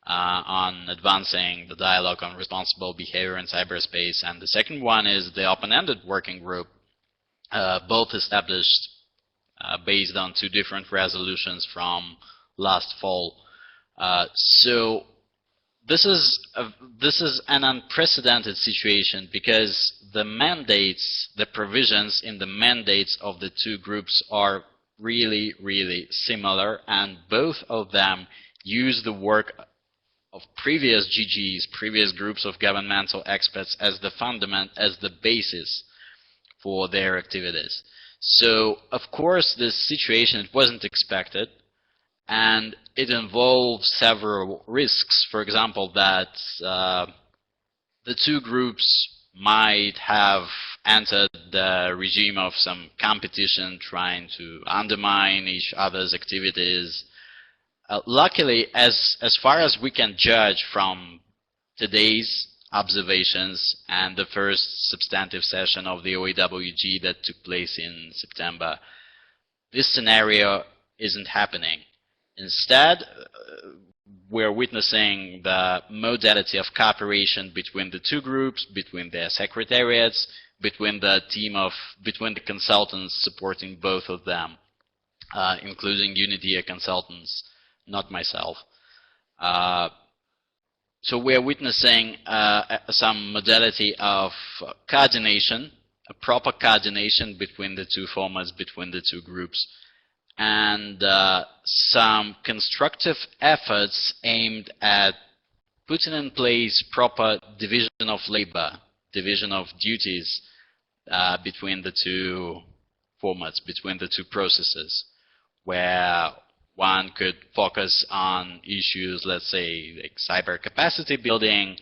on advancing the dialogue on responsible behavior in cyberspace, and the second one is the open-ended working group, both established based on two different resolutions from last fall. So this is an unprecedented situation, because the mandates, the provisions in the mandates of the two groups are really, really similar, and both of them use the work of previous GGs, previous groups of governmental experts, as the fundament, as the basis for their activities. So, of course, this situation, it wasn't expected, and it involves several risks. For example, that the two groups might have entered the regime of some competition, trying to undermine each other's activities. Luckily, as far as we can judge from today's observations and the first substantive session of the OAWG that took place in September, this scenario isn't happening. Instead, we're witnessing the modality of cooperation between the two groups, between their secretariats, between the consultants supporting both of them, including UNIDIA consultants, not myself. So we're witnessing some modality of coordination, a proper coordination between the two formats, between the two groups, and some constructive efforts aimed at putting in place proper division of labor, division of duties between the two formats, between the two processes, where one could focus on issues, let's say, like cyber capacity building,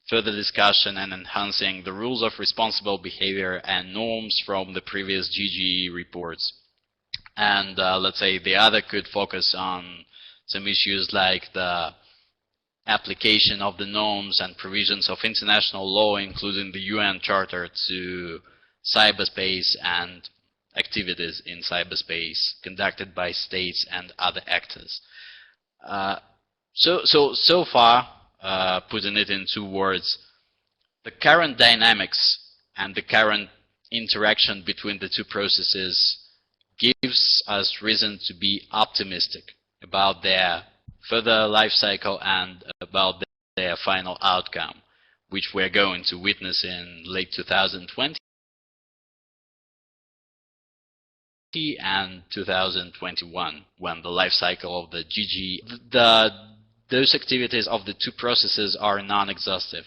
further discussion and enhancing the rules of responsible behavior and norms from the previous GG reports. And let's say the other could focus on some issues like the application of the norms and provisions of international law, including the UN Charter, to cyberspace and activities in cyberspace conducted by states and other actors. So far, putting it in two words, the current dynamics and the current interaction between the two processes gives us reason to be optimistic about their further life cycle and about their final outcome, which we're going to witness in late 2020 and 2021, when the life cycle of the GG, those activities of the two processes are non-exhaustive.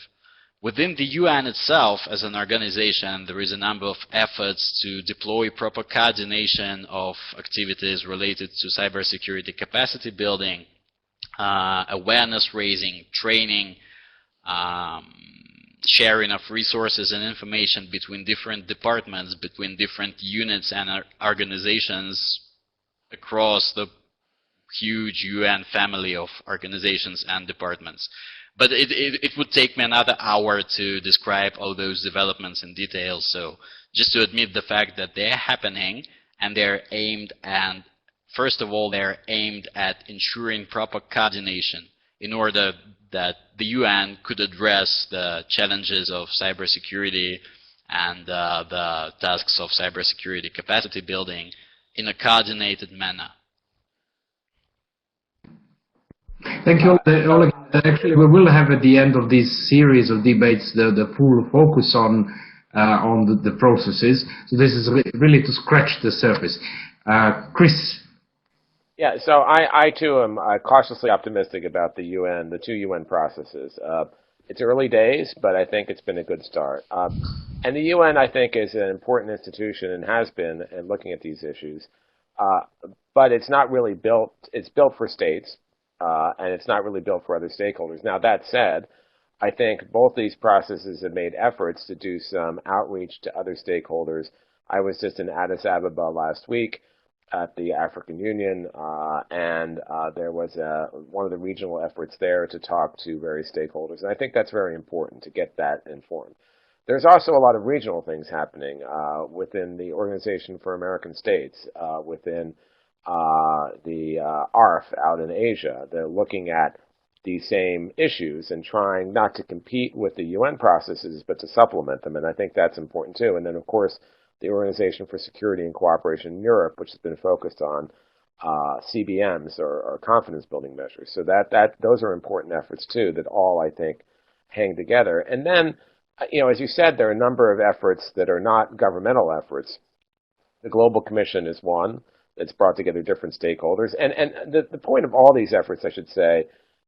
Within the UN itself, as an organization, there is a number of efforts to deploy proper coordination of activities related to cybersecurity capacity building, awareness raising, training, sharing of resources and information between different departments, between different units and organizations across the huge UN family of organizations and departments. But it would take me another hour to describe all those developments in detail. So just to admit the fact that they're happening, and they're aimed at, first of all, they're aimed at ensuring proper coordination in order that the UN could address the challenges of cybersecurity and the tasks of cybersecurity capacity building in a coordinated manner. Thank you, Oleg. Actually, we will have at the end of this series of debates the full focus on the processes. So this is really to scratch the surface. Chris. Yeah, so I too am cautiously optimistic about the UN, the two UN processes. It's early days, but I think it's been a good start. And the UN, I think, is an important institution and has been in looking at these issues. But it's not really built, it's built for states. And it's not really built for other stakeholders. Now, that said, I think both these processes have made efforts to do some outreach to other stakeholders. I was just in Addis Ababa last week at the African Union, and there was one of the regional efforts there to talk to various stakeholders. And I think that's very important to get that informed. There's also a lot of regional things happening within the Organization for American States, within the ARF out in Asia. They're looking at these same issues and trying not to compete with the UN processes, but to supplement them, and I think that's important too. And then, of course, the Organization for Security and Cooperation in Europe, which has been focused on CBMs, or confidence building measures. So those are important efforts too, that all, I think, hang together. And then, as you said, there are a number of efforts that are not governmental efforts. The Global Commission is one. It's brought together different stakeholders. And the point of all these efforts, I should say,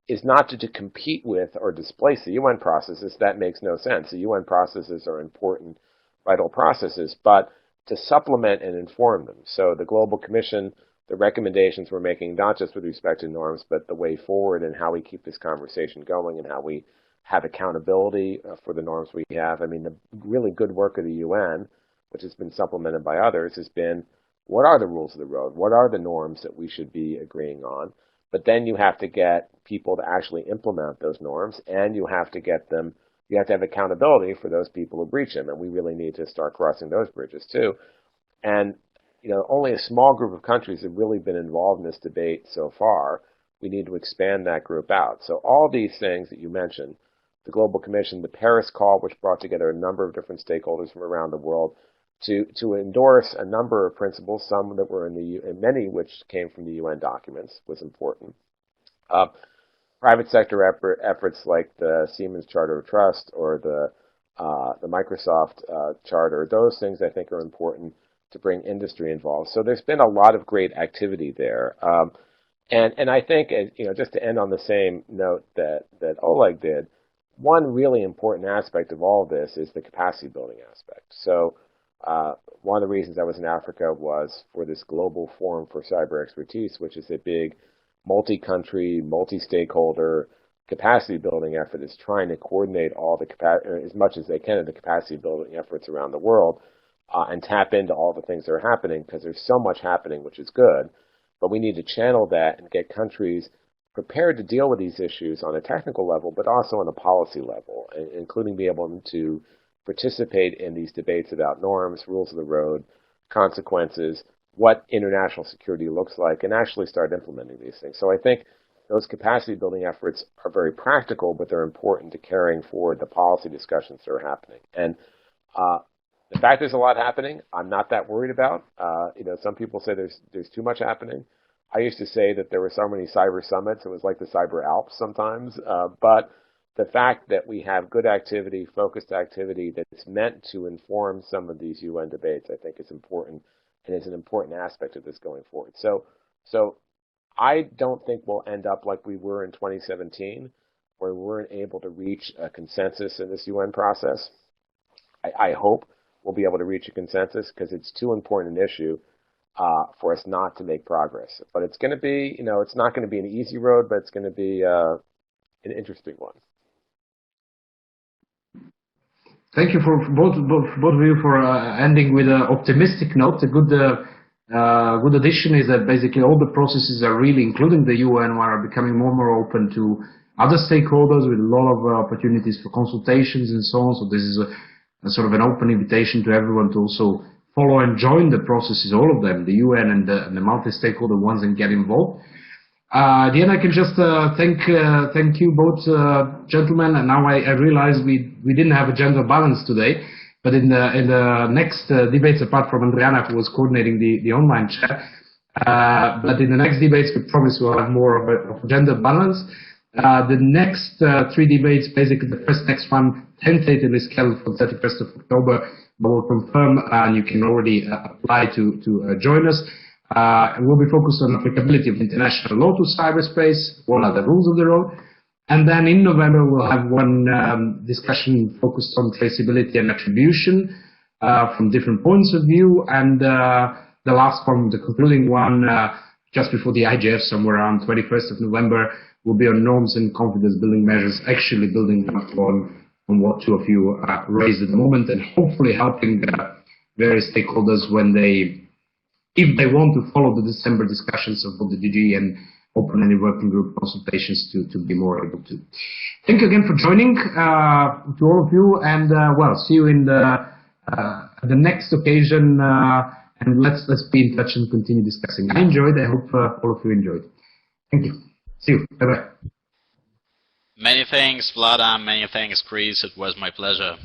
is not to compete with or displace the UN processes. That makes no sense. The UN processes are important, vital processes, but to supplement and inform them. So the Global Commission, the recommendations we're making, not just with respect to norms, but the way forward and how we keep this conversation going and how we have accountability for the norms we have. I mean, the really good work of the UN, which has been supplemented by others, has been, what are the rules of the road? What are the norms that we should be agreeing on? But then you have to get people to actually implement those norms, and you have to get them, you have to have accountability for those people who breach them, and we really need to start crossing those bridges too. And only a small group of countries have really been involved in this debate so far. We need to expand that group out. So all these things that you mentioned, the Global Commission, the Paris Call, which brought together a number of different stakeholders from around the world, to endorse a number of principles, some that were and many which came from the UN documents, was important. Private sector efforts like the Siemens Charter of Trust or the Microsoft Charter, those things I think are important to bring industry involved. So there's been a lot of great activity there. And I think, just to end on the same note that Oleg did, one really important aspect of all of this is the capacity building aspect. So one of the reasons I was in Africa was for this Global Forum for Cyber Expertise, which is a big multi-country, multi-stakeholder capacity building effort. Is trying to coordinate all the as much as they can of the capacity building efforts around the world and tap into all the things that are happening, because there's so much happening, which is good. But we need to channel that and get countries prepared to deal with these issues on a technical level, but also on a policy level, including be able to participate in these debates about norms, rules of the road, consequences, what international security looks like, and actually start implementing these things. So I think those capacity building efforts are very practical, but they're important to carrying forward the policy discussions that are happening. And The fact there's a lot happening, I'm not that worried about. Some people say there's too much happening. I used to say that there were so many cyber summits, it was like the cyber Alps sometimes. But the fact that we have good activity, focused activity that's meant to inform some of these UN debates, I think is important, and is an important aspect of this going forward. So I don't think we'll end up like we were in 2017, where we weren't able to reach a consensus in this UN process. I hope we'll be able to reach a consensus because it's too important an issue for us not to make progress. But it's going to be, it's not going to be an easy road, but it's going to be an interesting one. Thank you for both of you for ending with an optimistic note. A good addition is that basically all the processes are really, including the UN, are becoming more and more open to other stakeholders with a lot of opportunities for consultations and so on. So this is a sort of an open invitation to everyone to also follow and join the processes, all of them, the UN and the multi-stakeholder ones, and get involved. At the end, I can just thank you both, gentlemen. And now I realize we didn't have a gender balance today, but in the next debates, apart from Andriana, who was coordinating the online chat, but in the next debates, we promise we'll have more of a gender balance. The next 3 debates, basically the next one, tentatively scheduled for 31st of October, but we'll confirm, and you can already apply to join us. And we'll be focused on applicability of international law to cyberspace, what are the rules of the road. And then in November, we'll have one discussion focused on traceability and attribution from different points of view. And the last one, the concluding one, just before the IGF, somewhere around 21st of November, will be on norms and confidence building measures, actually building on what 2 of you raised at the moment, and hopefully helping various stakeholders if they want to follow the December discussions of the DG and open any working group consultations to be more able to. Thank you again for joining, to all of you, and see you in the next occasion, and let's be in touch and continue discussing. I enjoyed. I hope all of you enjoyed. Thank you. See you. Bye-bye. Many thanks, Vlada. Many thanks, Chris. It was my pleasure.